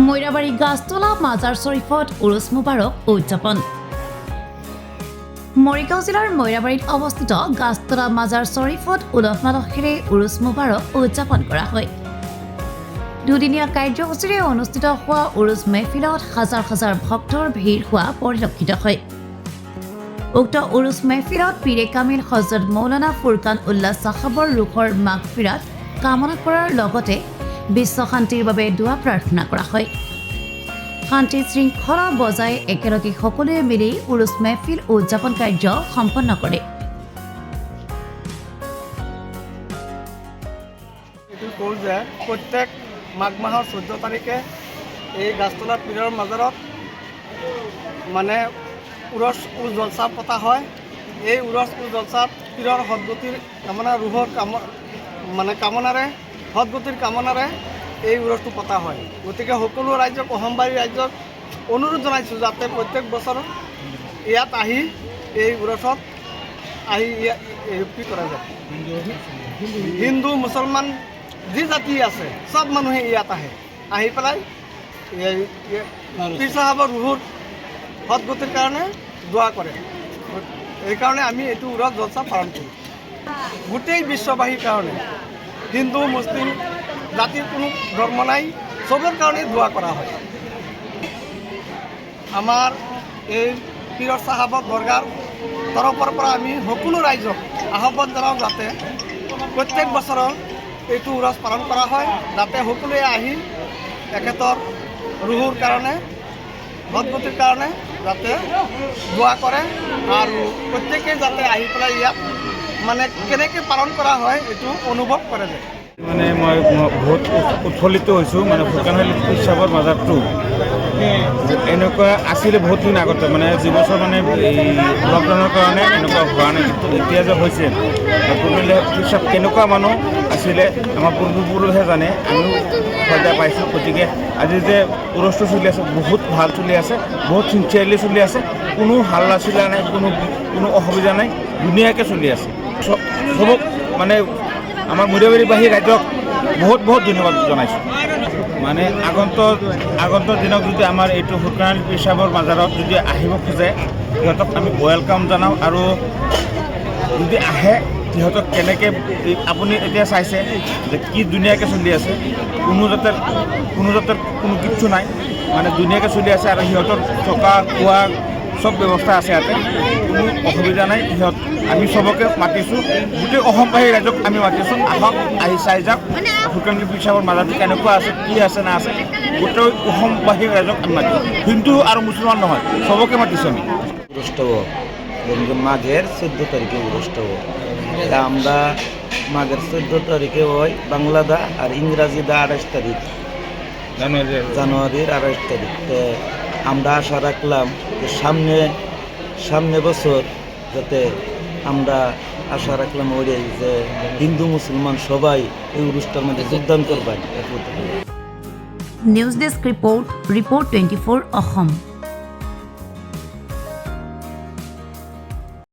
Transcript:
মৈৰাবাৰী গাছতলা মাজাৰ শ্বৰীফত উৰুছ মুবাৰক উদযাপন। মৰিগাঁও জিলাৰ মৈৰাবাৰীত অৱস্থিত গাছতলা মাজাৰ শ্বৰীফত উলহ মালহেৰে উৰুছ মুবাৰক উদযাপন কৰা হয়। দুদিনীয়া কাৰ্যসূচীৰে অনুষ্ঠিত হোৱা উৰুছ মেহফিলত হাজাৰ হাজাৰ ভক্তৰ ভিৰ হোৱা পৰিলক্ষিত হয়। উক্ত উৰুছ মেহফিলত পীৰে কামিল হজৰত মৌলানা ফুৰকান উল্লাহ চাহাবৰ ৰুহৰ মাগফিৰাত কামনা কৰাৰ লগতে বিশ্ব শান্তিৰ বাবে দোৱা প্ৰাৰ্থনা কৰা হয়। শান্তি শৃংখলা বজাই একেলগে সকলোৱে মিলি উৰুছ মেহফিল উদযাপন কাৰ্য সম্পন্ন কৰে। প্ৰত্যেক মাঘ মাহৰ 14 তাৰিখে এই গাছতলা পীৰৰ মাজাৰত মানে উৰছ জলসা পতা হয়। এই উৰছ জলসাত পীৰৰ সদগতিৰ ৰুহৰ কামনাৰে সদগতিৰ কামনাৰে এই উৰছটো পতা হয়। গতিকে সকলো ৰাইজক অসমবাৰী ৰাইজক অনুৰোধ জনাইছোঁ যাতে প্ৰত্যেক বছৰ ইয়াত আহি এই উৰছত আহি কি কৰা যায়, হিন্দু মুছলমান যি জাতি আছে চব মানুহে ইয়াত আহি পেলাই পীৰ চাহাবৰ ৰুহৰ সদগতিৰ কাৰণে দোৱা কৰে। এইকাৰণে আমি এইটো উৰছ জলসা পালন কৰোঁ। গোটেই বিশ্ববাসীৰ কাৰণে, হিন্দু মুছলিম জাতিৰ কোনো ধৰ্ম নাই, চবৰ কাৰণে দোৱা কৰা হয়। আমাৰ এই পীৰ চাহাবৰ দৰগাৰ তৰফৰ পৰা আমি সকলো ৰাইজক আহ্বান জনাওঁ যাতে প্ৰত্যেক বছৰৰ এইটো উৰছ পালন কৰা হয়, যাতে সকলোৱে আহি তেখেতৰ ৰুহৰ কাৰণে সদগতিৰ কাৰণে যাতে দোৱা কৰে আৰু প্ৰত্যেকেই যাতে আহি পেলাই ইয়াত মানে কেনেকৈ পালন কৰা হয় এইটো অনুভৱ কৰে যায়। মানে মই বহুত উৎফুল্লিত হৈছোঁ। মানে ফুৰকান পীৰ চাহাবৰ মাজাৰটো এনেকুৱা আছিলে বহুত দিন আগতে, মানে যিবছৰ মানে এই লকডাউনৰ কাৰণে এনেকুৱা হোৱা নাই, কিন্তু এতিয়া যে হৈছে ফুৰকান পীৰ চাহাব কেনেকুৱা মানুহ আছিলে আমাৰ পূৰ্বপুৰুষে জানে, আমিও সদায় পাইছোঁ। গতিকে আজি যে উৰছটো চলি আছে বহুত ভাল চলি আছে, বহুত চিনচিয়াৰলি চলি আছে, কোনো হাল্লা চিল্লা নাই, কোনো অসুবিধা নাই, ধুনীয়াকৈ চলি আছে। চবক মানে আমাৰ মৈৰাবাৰীবাসী ৰাইজক বহুত বহুত ধন্যবাদ জনাইছোঁ। মানে আগন্তুক দিনত যদি আমাৰ এইটো ফুৰকান পীৰ চাহাবৰ মাজাৰত যদি আহিব খোজে সিহঁতক আমি ৱেলকাম জনাওঁ। আৰু যদি আহে সিহঁতক কেনেকৈ আপুনি এতিয়া চাইছে যে কি ধুনীয়াকৈ চলি আছে, কোনো যাতে কোনো কিছু নাই, মানে ধুনীয়াকৈ চলি আছে। আৰু সিহঁতৰ থকা খোৱা চব ব্যৱস্থা আছে, ইয়াতে কোনো অসুবিধা নাই। আমি চবকে মাতিছোঁ, গোটেই অসমবাসী ৰাইজক আমি মাতিছোঁ, আহক আহি চাই যাওক ফুৰকান পীৰ চাহাবৰ মাজাৰটো কেনেকুৱা আছে, কি আছে না আছে, গোটেই অসমবাসী রাইজক আমি মাতি, হিন্দু আর মুসলমান নহয়, সবকে মাতিছি আমি। উরুষ্টব মাঘের 14 তারিখে উরুষ্টব। আমরা মাঘের 14 তারিখে ওই বাংলাদা আর ইংরাজি দা 28 তারিখ জানুয়ারির 28 তারিখ। আমরা আশা রাখলাম যে সামনে বছর যাতে আমরা আশা রাখলাম ওই যে হিন্দু মুসলমান সবাই এই অনুষ্ঠানের মধ্যে যোগদান করবেন। News desk report 24 Assam.